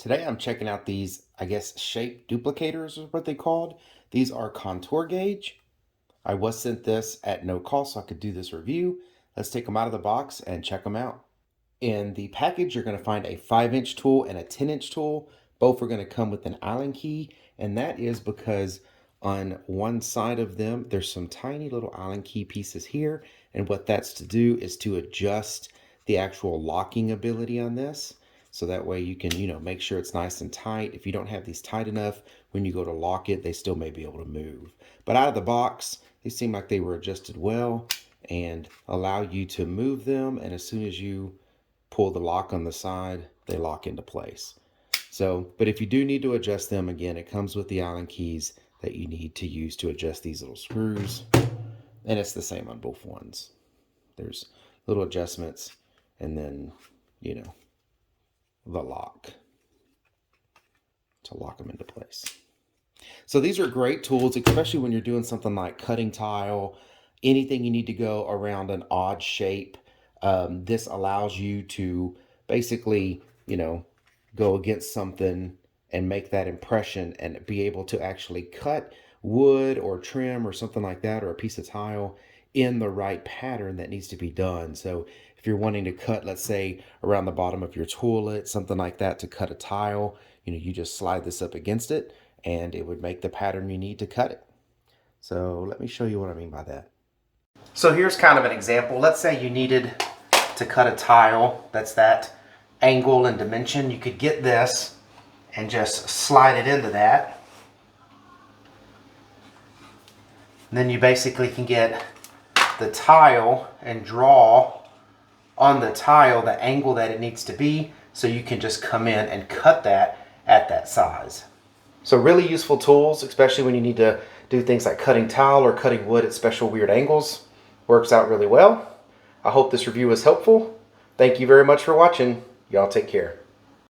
Today I'm checking out these, I guess, shape duplicators is what they called. These are contour gauge. I was sent this at no cost so I could do this review. Let's take them out of the box and check them out. In the package, you're going to find a 5-inch tool and a 10-inch tool. Both are going to come with an Allen key, and that is because on one side of them, there's some tiny little Allen key pieces here, and what that's to do is to adjust the actual locking ability on this. So that way you can, make sure it's nice and tight. If you don't have these tight enough, when you go to lock it, they still may be able to move. But out of the box, they seem like they were adjusted well and allow you to move them. And as soon as you pull the lock on the side, they lock into place. So, but if you do need to adjust them, again, it comes with the Allen keys that you need to use to adjust these little screws. And it's the same on both ones. There's little adjustments and then, the lock to lock them into place. So these are great tools, especially when you're doing something like cutting tile, anything you need to go around an odd shape. This allows you to basically, go against something and make that impression and be able to actually cut wood or trim or something like that, or a piece of tile in the right pattern that needs to be done. So if you're wanting to cut, let's say around the bottom of your toilet, something like that, to cut a tile, you just slide this up against it and it would make the pattern you need to cut it. So let me show you what I mean by that. So here's kind of an example. Let's say you needed to cut a tile that's that angle and dimension. You could get this and just slide it into that. And then you basically can get the tile and draw on the tile the angle that it needs to be, so you can just come in and cut that at that size. So really useful tools, especially when you need to do things like cutting tile or cutting wood at special weird angles. Works out really well. I hope this review was helpful. Thank you very much for watching. Y'all take care.